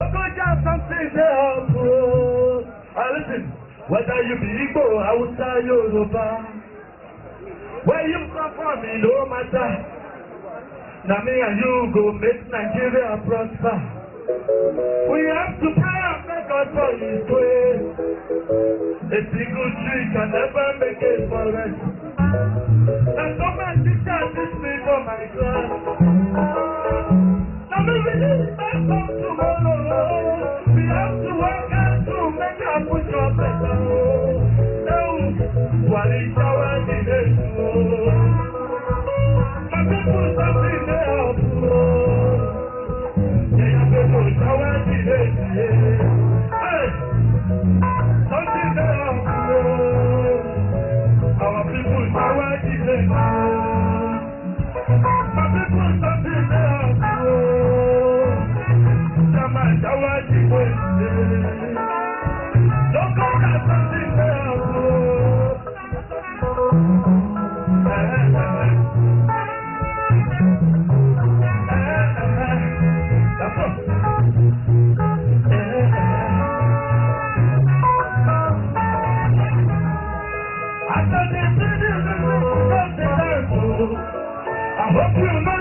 Something else. Listen, whether you be Igbo, Hausa, Yoruba, where you come from, it no matter. Now me and you go make Nigeria prosper. We have to pray and make God for His way. A single tree can never make a forest. And so many teachers teach me for my class. Now me believe that come tomorrow. We have to work hard to make our future better. Now, what is our nation? My people something else. Yeah, people our nation. Hey, something else. Our people our nation. My people something else. Our nation. Don't go to something else. I hope you know.